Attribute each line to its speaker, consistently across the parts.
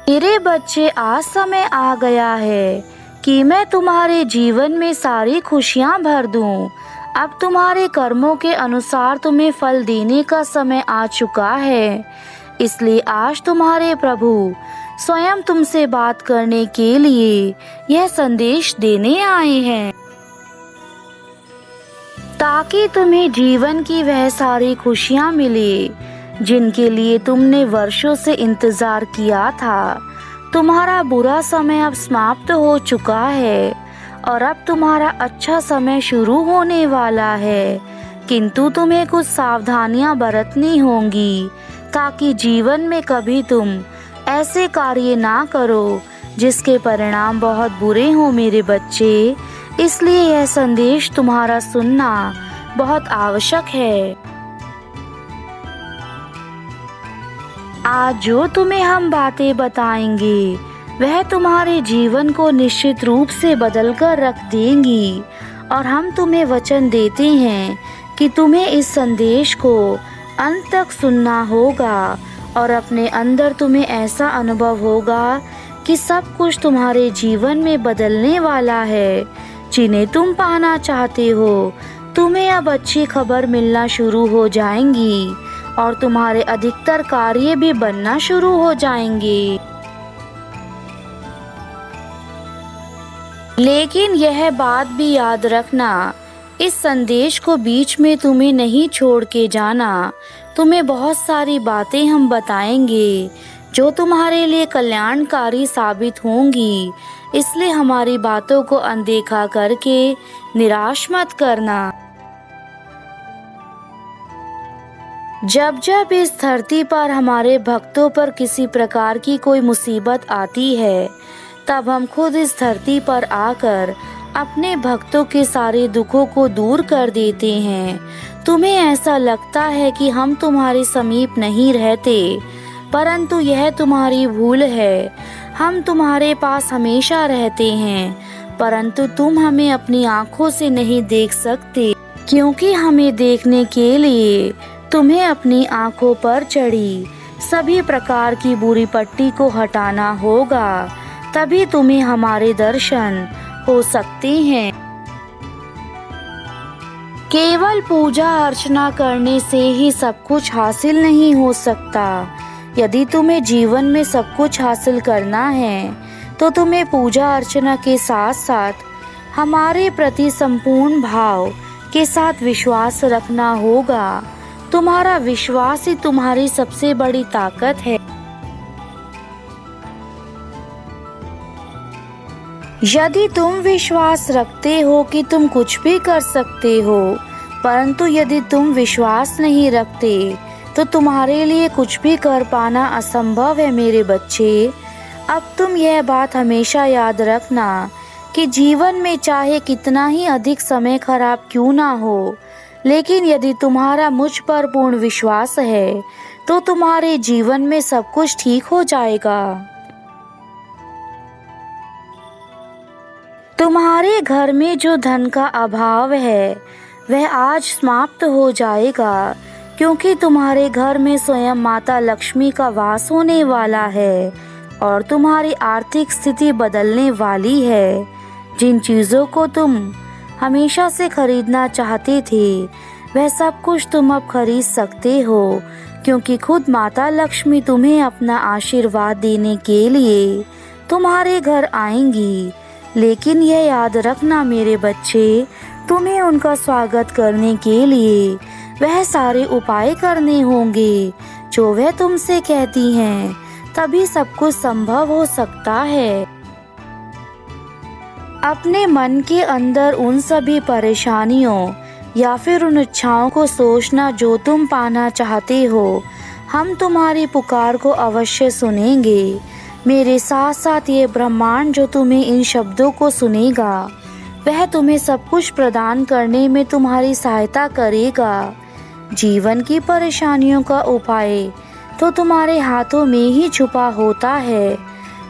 Speaker 1: मेरे बच्चे, आज समय आ गया है कि मैं तुम्हारे जीवन में सारी खुशियाँ भर दूँ। अब तुम्हारे कर्मों के अनुसार तुम्हें फल देने का समय आ चुका है। इसलिए आज तुम्हारे प्रभु स्वयं तुमसे बात करने के लिए यह संदेश देने आए हैं, ताकि तुम्हें जीवन की वह सारी खुशियाँ मिले जिनके लिए तुमने वर्षों से इंतजार किया था। तुम्हारा बुरा समय अब समाप्त हो चुका है और अब तुम्हारा अच्छा समय शुरू होने वाला है, किंतु तुम्हें कुछ सावधानियां बरतनी होंगी ताकि जीवन में कभी तुम ऐसे कार्य ना करो जिसके परिणाम बहुत बुरे हों मेरे बच्चे। इसलिए यह संदेश तुम्हारा सुनना बहुत आवश्यक है। आज जो तुम्हें हम बातें बताएंगे वह तुम्हारे जीवन को निश्चित रूप से बदल कर रख देंगी, और हम तुम्हें वचन देते हैं कि तुम्हें इस संदेश को अंत तक सुनना होगा और अपने अंदर तुम्हें ऐसा अनुभव होगा कि सब कुछ तुम्हारे जीवन में बदलने वाला है। जिन्हें तुम पाना चाहते हो, तुम्हें अब अच्छी खबर मिलना शुरू हो जाएंगी और तुम्हारे अधिकतर कार्य भी बनना शुरू हो जाएंगे। लेकिन यह बात भी याद रखना, इस संदेश को बीच में तुम्हें नहीं छोड़ के जाना। तुम्हें बहुत सारी बातें हम बताएंगे जो तुम्हारे लिए कल्याणकारी साबित होंगी, इसलिए हमारी बातों को अनदेखा करके निराश मत करना। जब जब इस धरती पर हमारे भक्तों पर किसी प्रकार की कोई मुसीबत आती है, तब हम खुद इस धरती पर आकर अपने भक्तों के सारे दुखों को दूर कर देते हैं। तुम्हें ऐसा लगता है कि हम तुम्हारे समीप नहीं रहते, परंतु यह तुम्हारी भूल है। हम तुम्हारे पास हमेशा रहते हैं, परंतु तुम हमें अपनी आँखों से नहीं देख सकते, क्योंकि हमें देखने के लिए तुम्हें अपनी आँखों पर चढ़ी सभी प्रकार की बुरी पट्टी को हटाना होगा, तभी तुम्हें हमारे दर्शन हो सकते हैं। केवल पूजा अर्चना करने से ही सब कुछ हासिल नहीं हो सकता। यदि तुम्हें जीवन में सब कुछ हासिल करना है, तो तुम्हें पूजा अर्चना के साथ साथ हमारे प्रति संपूर्ण भाव के साथ विश्वास रखना होगा। तुम्हारा विश्वास ही तुम्हारी सबसे बड़ी ताकत है। यदि तुम विश्वास रखते हो कि तुम कुछ भी कर सकते हो, परंतु यदि तुम विश्वास नहीं रखते तो तुम्हारे लिए कुछ भी कर पाना असंभव है मेरे बच्चे। अब तुम यह बात हमेशा याद रखना कि जीवन में चाहे कितना ही अधिक समय खराब क्यों ना हो, लेकिन यदि तुम्हारा मुझ पर पूर्ण विश्वास है तो तुम्हारे जीवन में सब कुछ ठीक हो जाएगा। तुम्हारे घर में जो धन का अभाव है वह आज समाप्त हो जाएगा, क्योंकि तुम्हारे घर में स्वयं माता लक्ष्मी का वास होने वाला है और तुम्हारी आर्थिक स्थिति बदलने वाली है। जिन चीज़ों को तुम हमेशा से खरीदना चाहते थे वह सब कुछ तुम अब खरीद सकते हो, क्योंकि खुद माता लक्ष्मी तुम्हें अपना आशीर्वाद देने के लिए तुम्हारे घर आएंगी। लेकिन यह याद रखना मेरे बच्चे, तुम्हें उनका स्वागत करने के लिए वह सारे उपाय करने होंगे जो वह तुमसे कहती हैं, तभी सब कुछ संभव हो सकता है। अपने मन के अंदर उन सभी परेशानियों या फिर उन इच्छाओं को सोचना जो तुम पाना चाहते हो। हम तुम्हारी पुकार को अवश्य सुनेंगे। मेरे साथ साथ ये ब्रह्मांड जो तुम्हें इन शब्दों को सुनेगा, वह तुम्हें सब कुछ प्रदान करने में तुम्हारी सहायता करेगा। जीवन की परेशानियों का उपाय तो तुम्हारे हाथों में ही छुपा होता है,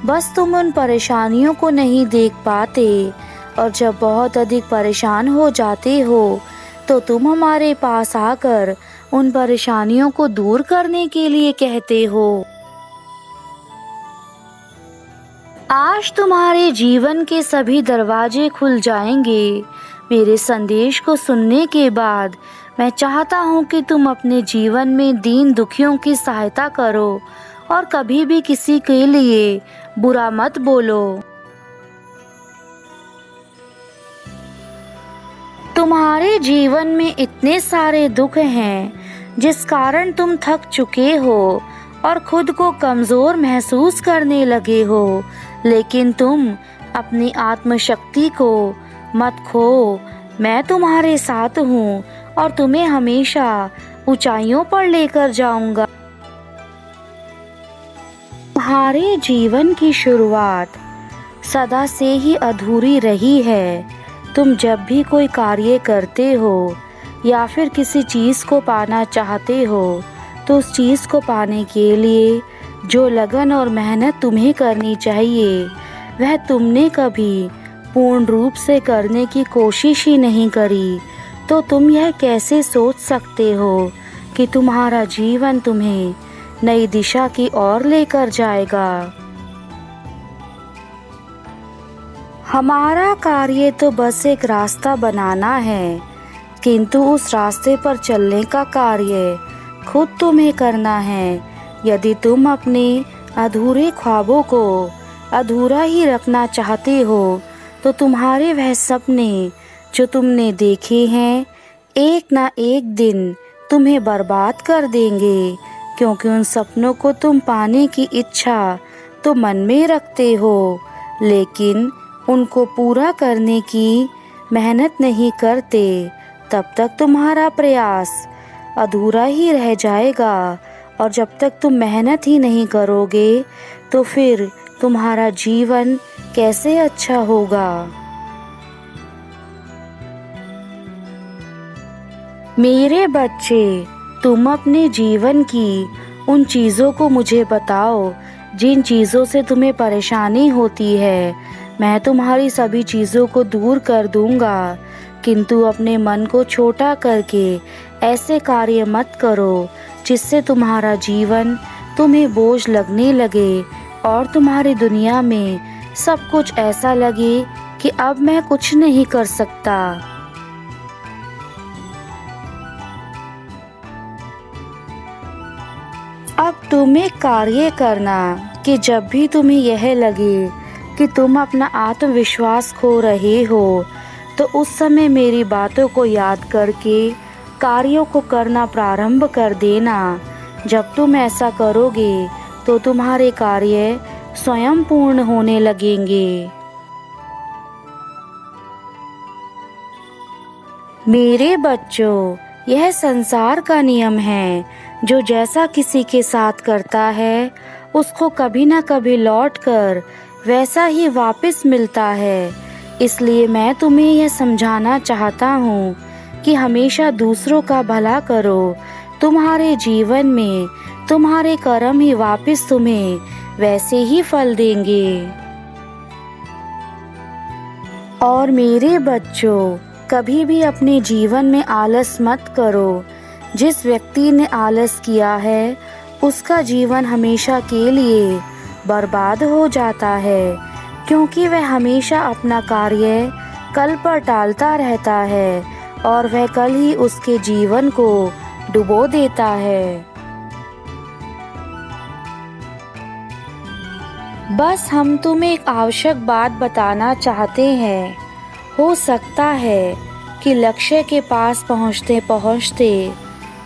Speaker 1: बस तुम उन परेशानियों को नहीं देख पाते, और जब बहुत अधिक परेशान हो जाते हो तो तुम हमारे पास आकर उन परेशानियों को दूर करने के लिए कहते हो। आज तुम्हारे जीवन के सभी दरवाजे खुल जाएंगे। मेरे संदेश को सुनने के बाद मैं चाहता हूँ कि तुम अपने जीवन में दीन दुखियों की सहायता करो और कभी भी किसी के लिए बुरा मत बोलो। तुम्हारे जीवन में इतने सारे दुख हैं जिस कारण तुम थक चुके हो और खुद को कमज़ोर महसूस करने लगे हो, लेकिन तुम अपनी आत्मशक्ति को मत खो। मैं तुम्हारे साथ हूँ और तुम्हें हमेशा ऊंचाइयों पर लेकर जाऊंगा। तुम्हारे जीवन की शुरुआत सदा से ही अधूरी रही है। तुम जब भी कोई कार्य करते हो या फिर किसी चीज़ को पाना चाहते हो तो उस चीज़ को पाने के लिए जो लगन और मेहनत तुम्हें करनी चाहिए वह तुमने कभी पूर्ण रूप से करने की कोशिश ही नहीं करी, तो तुम यह कैसे सोच सकते हो कि तुम्हारा जीवन तुम्हें नई दिशा की ओर लेकर जाएगा। हमारा कार्य तो बस एक रास्ता बनाना है, किंतु उस रास्ते पर चलने का कार्य खुद तुम्हें करना है। यदि तुम अपने अधूरे ख्वाबों को अधूरा ही रखना चाहते हो तो तुम्हारे वह सपने जो तुमने देखे हैं एक ना एक दिन तुम्हें बर्बाद कर देंगे, क्योंकि उन सपनों को तुम पाने की इच्छा तो मन में रखते हो, लेकिन उनको पूरा करने की मेहनत नहीं करते। तब तक तुम्हारा प्रयास अधूरा ही रह जाएगा और जब तक तुम मेहनत ही नहीं करोगे तो फिर तुम्हारा जीवन कैसे अच्छा होगा। मेरे बच्चे, तुम अपने जीवन की उन चीज़ों को मुझे बताओ जिन चीज़ों से तुम्हें परेशानी होती है। मैं तुम्हारी सभी चीज़ों को दूर कर दूंगा, किंतु अपने मन को छोटा करके ऐसे कार्य मत करो जिससे तुम्हारा जीवन तुम्हें बोझ लगने लगे और तुम्हारी दुनिया में सब कुछ ऐसा लगे कि अब मैं कुछ नहीं कर सकता। अब तुम एक कार्य करना कि जब भी तुम्हें यह लगे कि तुम अपना आत्मविश्वास खो रहे हो तो उस समय मेरी बातों को याद करके कार्यों को करना प्रारंभ कर देना। जब तुम ऐसा करोगे तो तुम्हारे कार्य स्वयं पूर्ण होने लगेंगे। मेरे बच्चों, यह संसार का नियम है, जो जैसा किसी के साथ करता है उसको कभी न कभी लौटकर वैसा ही वापस मिलता है। इसलिए मैं तुम्हें यह समझाना चाहता हूँ कि हमेशा दूसरों का भला करो। तुम्हारे जीवन में तुम्हारे कर्म ही वापस तुम्हें वैसे ही फल देंगे। और मेरे बच्चों, कभी भी अपने जीवन में आलस मत करो। जिस व्यक्ति ने आलस किया है उसका जीवन हमेशा के लिए बर्बाद हो जाता है, क्योंकि वह हमेशा अपना कार्य कल पर टालता रहता है और वह कल ही उसके जीवन को डुबो देता है। बस हम तुम्हें एक आवश्यक बात बताना चाहते हैं। हो सकता है कि लक्ष्य के पास पहुंचते पहुंचते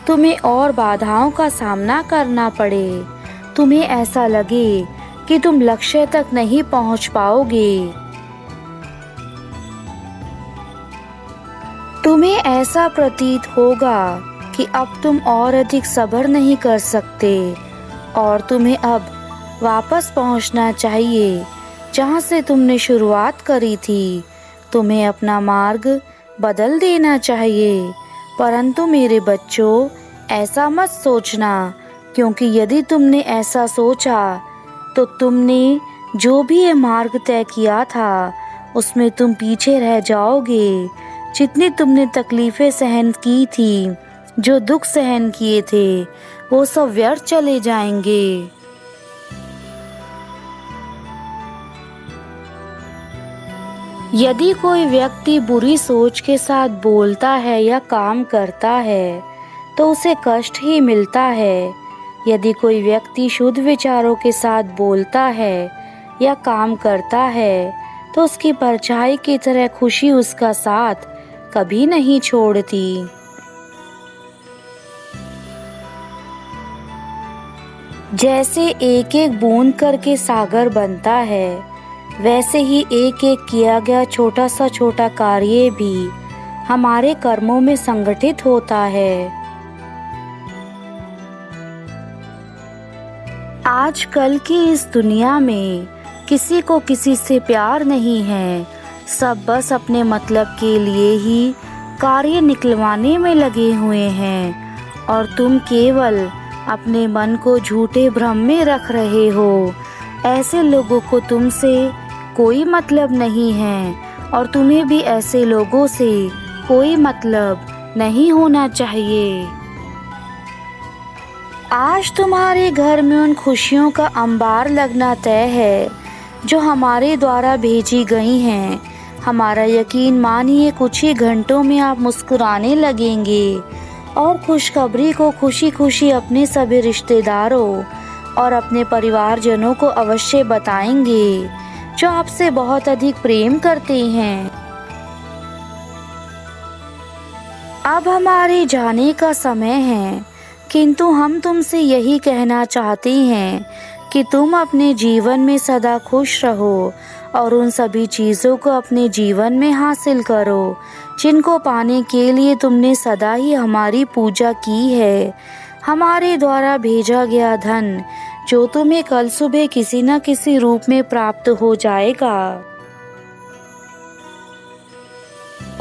Speaker 1: तुम्हें और बाधाओं का सामना करना पड़े। तुम्हें ऐसा लगे कि तुम लक्ष्य तक नहीं पहुंच पाओगे। तुम्हें ऐसा प्रतीत होगा कि अब तुम और अधिक सब्र नहीं कर सकते और तुम्हें अब वापस पहुंचना चाहिए जहां से तुमने शुरुआत करी थी। तुम्हें अपना मार्ग बदल देना चाहिए, परंतु मेरे बच्चों, ऐसा मत सोचना, क्योंकि यदि तुमने ऐसा सोचा तो तुमने जो भी ये मार्ग तय किया था उसमें तुम पीछे रह जाओगे। जितनी तुमने तकलीफें सहन की थी, जो दुख सहन किए थे, वो सब व्यर्थ चले जाएंगे। यदि कोई व्यक्ति बुरी सोच के साथ बोलता है या काम करता है तो उसे कष्ट ही मिलता है। यदि कोई व्यक्ति शुद्ध विचारों के साथ बोलता है या काम करता है तो उसकी परछाई की तरह खुशी उसका साथ कभी नहीं छोड़ती। जैसे एक एक बूंद करके सागर बनता है, वैसे ही एक एक किया गया छोटा कार्य भी हमारे कर्मों में संगठित होता है। आजकल की इस दुनिया में किसी को किसी से प्यार नहीं है। सब बस अपने मतलब के लिए ही कार्य निकलवाने में लगे हुए हैं और तुम केवल अपने मन को झूठे भ्रम में रख रहे हो। ऐसे लोगों को तुमसे कोई मतलब नहीं है और तुम्हें भी ऐसे लोगों से कोई मतलब नहीं होना चाहिए। आज तुम्हारे घर में उन खुशियों का अंबार लगना तय है जो हमारे द्वारा भेजी गई हैं। हमारा यकीन मानिए कुछ ही घंटों में आप मुस्कुराने लगेंगे और खुशखबरी को खुशी खुशी अपने सभी रिश्तेदारों और अपने परिवारजनों को अवश्य बताएंगे जो आपसे बहुत अधिक प्रेम करते हैं। अब हमारे जाने का समय है, किंतु हम तुमसे यही कहना चाहते हैं कि तुम अपने जीवन में सदा खुश रहो और उन सभी चीज़ों को अपने जीवन में हासिल करो जिनको पाने के लिए तुमने सदा ही हमारी पूजा की है। हमारे द्वारा भेजा गया धन जो तुम्हें कल सुबह किसी न किसी रूप में प्राप्त हो जाएगा,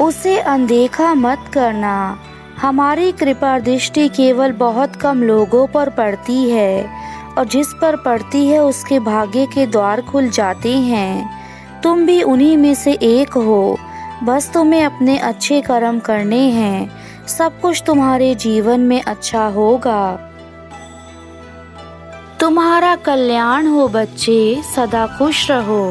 Speaker 1: उसे अनदेखा मत करना। हमारी कृपा दृष्टि केवल बहुत कम लोगों पर पड़ती है और जिस पर पड़ती है उसके भाग्य के द्वार खुल जाते हैं। तुम भी उन्हीं में से एक हो। बस तुम्हें अपने अच्छे कर्म करने हैं, सब कुछ तुम्हारे जीवन में अच्छा होगा। तुम्हारा कल्याण हो बच्चे, सदा खुश रहो।